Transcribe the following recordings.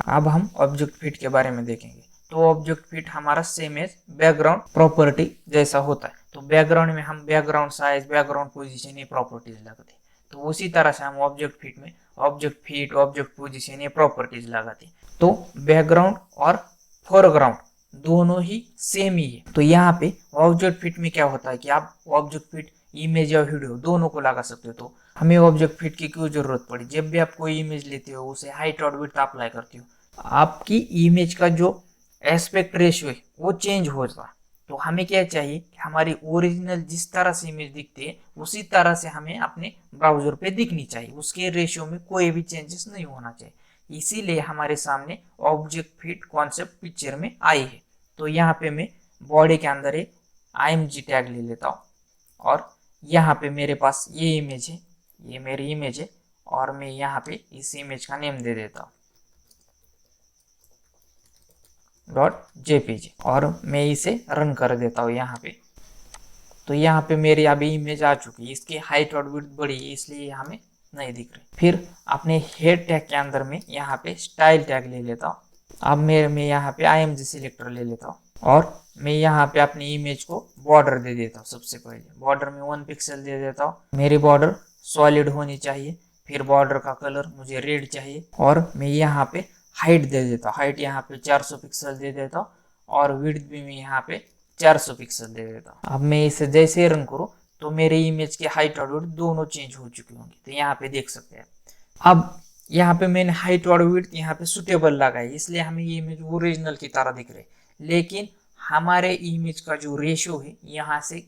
अब हम object fit के बारे में देखेंगे। तो ऑब्जेक्ट फिट हमारा सेम एज बैकग्राउंड प्रॉपर्टी जैसा होता है। तो बैकग्राउंड में हम बैकग्राउंड साइज, बैकग्राउंड पोजीशन ये प्रॉपर्टीज लगाते हैं। तो उसी तरह से हम ऑब्जेक्ट फिट में ऑब्जेक्ट फिट, ऑब्जेक्ट पोजीशन ये प्रॉपर्टीज लगाते हैं। तो बैकग्राउंड और फोरग्राउंड दोनों ही सेम ही है। तो यहाँ पे ऑब्जेक्ट फिट में क्या होता है कि आप ऑब्जेक्ट फिट इमेज या वीडियो दोनों को लगा सकते हो। तो हमें ऑब्जेक्ट फिट की क्यों जरूरत पड़ी? जब भी आप कोई इमेज लेते हो, उसे हाइट और विड्थ अप्लाई करते हो, आपकी इमेज का जो एस्पेक्ट रेशियो है वो चेंज होता है। तो हमें क्या चाहिए कि हमारी ओरिजिनल जिस तरह से इमेज दिखती है उसी तरह से हमें अपने ब्राउजर पे दिखनी चाहिए, उसके रेशियो में कोई भी चेंजेस नहीं होना चाहिए। इसीलिए हमारे सामने ऑब्जेक्ट फिट कॉन्सेप्ट पिक्चर में आई है। तो यहाँ पे मैं बॉडी के अंदर एक IMG टैग ले लेता हूँ और यहाँ पे मेरे पास ये इमेज है, ये मेरी इमेज है और मैं यहाँ पे इस इमेज का नेम दे देता हूँ .jpg और मैं इसे रन कर देता हूँ यहाँ पे। तो यहाँ पे मेरी अभी इमेज आ चुकी है। इसकी हाइट और विड्थ बड़ी है इसलिए हमें नहीं दिख रही। फिर अपने हेड टैग के अंदर में यहाँ पे स्टाइल टैग ले लेता हूँ। अब मैं यहाँ पे IMG सिलेक्टर ले लेता हूँ और मैं यहाँ पे अपनी इमेज को बॉर्डर दे देता हूँ। सबसे पहले बॉर्डर में 1 पिक्सल दे देता हूँ। मेरी बॉर्डर सॉलिड होनी चाहिए। फिर बॉर्डर का कलर मुझे रेड चाहिए और मैं यहाँ पे हाइट दे देता हूँ। हाइट यहाँ पे 400 पिक्सल दे देता हूँ और विड्थ भी मैं यहाँ पे 400 पिक्सल दे देता हूँ। अब मैं इसे जैसे ही रन करूँ तो मेरे इमेज की हाइट और विड्थ दोनों चेंज हो चुकी होंगी। तो यहाँ पे देख सकते हैं। अब यहाँ पे मैंने हाइट और विड्थ यहाँ पे सुटेबल लगाई, इसलिए हमें ये इमेज ओरिजिनल की तरह दिख रही है। लेकिन हमारे इमेज का जो रेशियो है यहाँ से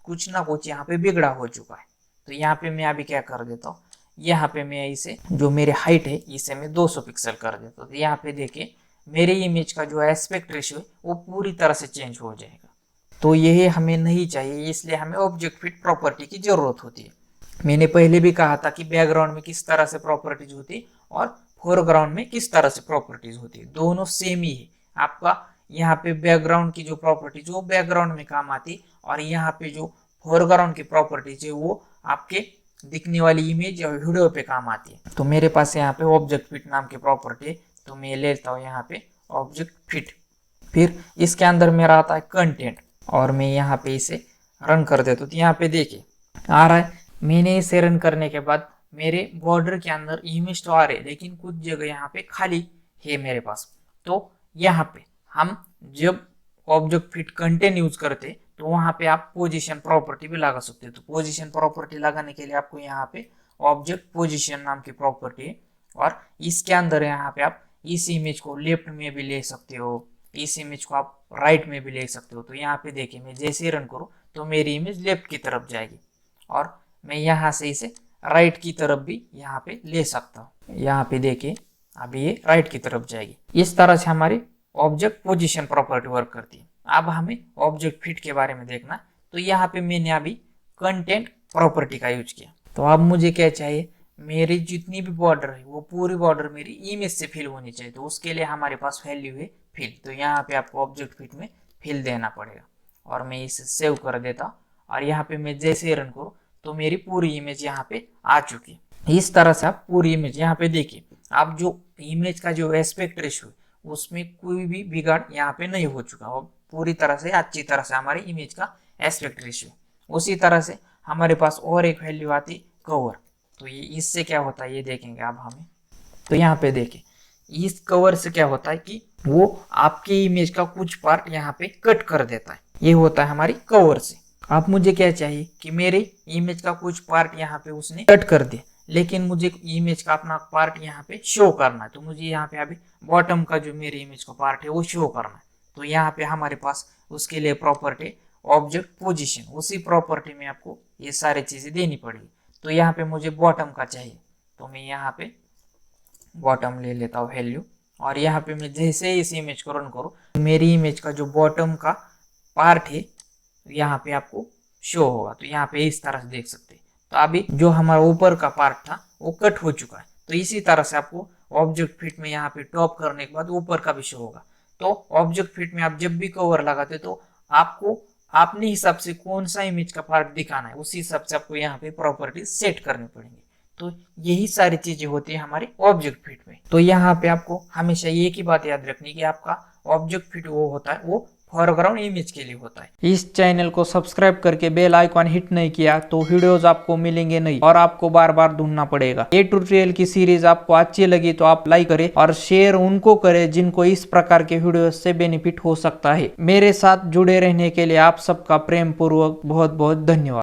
कुछ ना कुछ यहाँ पे बिगड़ा हो चुका है। तो यहाँ पे मैं अभी क्या कर देता हूँ, यहाँ पे मैं इसे जो मेरी हाइट है इसे मैं 200 पिक्सल कर देता हूँ। तो यहाँ पे देखिए मेरे इमेज का जो एस्पेक्ट रेशियो है वो पूरी तरह से चेंज हो जाएगा। तो यही हमें नहीं चाहिए, इसलिए हमें ऑब्जेक्ट फिट प्रॉपर्टी की जरूरत होती है। मैंने पहले भी कहा था कि बैकग्राउंड में किस तरह से प्रॉपर्टीज होती है और फोरग्राउंड में किस तरह से प्रॉपर्टीज होती है, दोनों सेम ही है। आपका यहाँ पे बैकग्राउंड की जो प्रॉपर्टीज वो बैकग्राउंड में काम आती और यहाँ पे जो फोरग्राउंड की प्रॉपर्टीज है वो आपके दिखने वाली इमेज या वीडियो पे काम आती है। तो मेरे पास यहाँ पे ऑब्जेक्ट फिट नाम की प्रॉपर्टी है, तो मैं लेता हूँ यहाँ पे ऑब्जेक्ट फिट। फिर इसके अंदर मेरा आता है कंटेंट और मैं यहाँ पे इसे रन कर देता हूँ। तो यहाँ पे देखिए आ रहा है। मैंने इसे रन करने के बाद मेरे बॉर्डर के अंदर इमेज तो आ रहे, लेकिन कुछ जगह यहाँ पे खाली है मेरे पास। तो यहाँ पे हम जब ऑब्जेक्ट फिट कंटेंट यूज करते तो वहां पे आप पोजीशन प्रॉपर्टी भी लगा सकते हो। तो पोजीशन प्रॉपर्टी लगाने के लिए आपको यहाँ पे ऑब्जेक्ट पोजीशन नाम की प्रॉपर्टी है और इसके अंदर यहाँ पे आप इस इमेज को लेफ्ट में भी ले सकते हो, इस इमेज को आप राइट में भी ले सकते हो। तो यहाँ पे देखिए मैं जैसे ही रन करूँ तो मेरी इमेज लेफ्ट की तरफ जाएगी और मैं यहाँ से इसे राइट की तरफ भी यहाँ पे ले सकता हूँ। यहाँ पे देखिए अभी ये राइट की तरफ जाएगी। इस तरह से हमारी ऑब्जेक्ट पोजीशन प्रॉपर्टी वर्क करती है। अब हमें ऑब्जेक्ट फिट के बारे में देखना। तो यहाँ पे मैंने अभी कंटेंट प्रॉपर्टी का यूज किया। तो अब मुझे क्या चाहिए, मेरी जितनी भी बॉर्डर है वो पूरी बॉर्डर मेरी इमेज से फिल होनी चाहिए। तो उसके लिए हमारे पास वैल्यू है फिल। तो यहाँ पे आपको ऑब्जेक्ट फिट में फिल देना पड़ेगा और मैं इसे सेव कर देता और यहाँ पे मैं जैसे ही रन करूँ तो मेरी पूरी इमेज यहाँ पे आ चुकी। इस तरह से आप पूरी इमेज यहाँ पे देखिए, आप जो इमेज का जो एस्पेक्ट रेशियो है उसमें कोई भी बिगाड़ यहाँ पे नहीं हो चुका और पूरी तरह से अच्छी तरह से हमारी इमेज का एस्पेक्ट रेशियो। उसी तरह से हमारे पास और एक वैल्यू आती कवर। तो ये इससे क्या होता है ये देखेंगे अब हमें। तो यहाँ पे देखें इस कवर से क्या होता है कि वो आपकी इमेज का कुछ पार्ट यहाँ पे कट कर देता है। ये होता है हमारी कवर से। अब मुझे क्या चाहिए कि मेरे इमेज का कुछ पार्ट यहाँ पे उसने कट कर दिया, लेकिन मुझे इमेज का अपना पार्ट यहाँ पे शो करना है। तो मुझे यहाँ पे अभी बॉटम का जो मेरी इमेज का पार्ट है वो शो करना है। तो यहाँ पे हमारे पास उसके लिए प्रॉपर्टी ऑब्जेक्ट पोजीशन, उसी प्रॉपर्टी में आपको ये सारी चीजें देनी पड़ेगी। तो यहाँ पे मुझे बॉटम का चाहिए, तो मैं यहाँ पे बॉटम ले लेता हूँ वैल्यू और यहाँ पे मैं जैसे इस इमेज को रन करूँ मेरी इमेज का जो बॉटम का पार्ट है यहाँ पे आपको शो होगा। तो यहाँ पे इस तरह से देख सकते हैं। तो अभी जो हमारा ऊपर का पार्ट था वो कट हो चुका है। तो इसी तरह से आपको ऑब्जेक्ट फिट में यहाँ पे टॉप करने के बाद ऊपर का भी शो होगा। तो ऑब्जेक्ट फिट में आप जब भी कवर लगाते तो आपको अपने हिसाब से कौन सा इमेज का पार्ट दिखाना है उसी हिसाब से आपको यहाँ पे प्रॉपर्टी सेट करनी पड़ेंगी। तो यही सारी चीजें होती है हमारे ऑब्जेक्ट फीड में। तो यहाँ पे आपको हमेशा एक ही बात याद रखनी कि आपका ऑब्जेक्ट फीड वो होता है वो फोरग्राउंड इमेज के लिए होता है। इस चैनल को सब्सक्राइब करके बेल आइकॉन हिट नहीं किया तो वीडियोस आपको मिलेंगे नहीं और आपको बार बार ढूंढना पड़ेगा। ये ट्यूटोरियल की सीरीज आपको अच्छी लगी तो आप लाइक करें और शेयर उनको करें जिनको इस प्रकार के वीडियो से बेनिफिट हो सकता है। मेरे साथ जुड़े रहने के लिए आप सबका प्रेम पूर्वक बहुत बहुत धन्यवाद।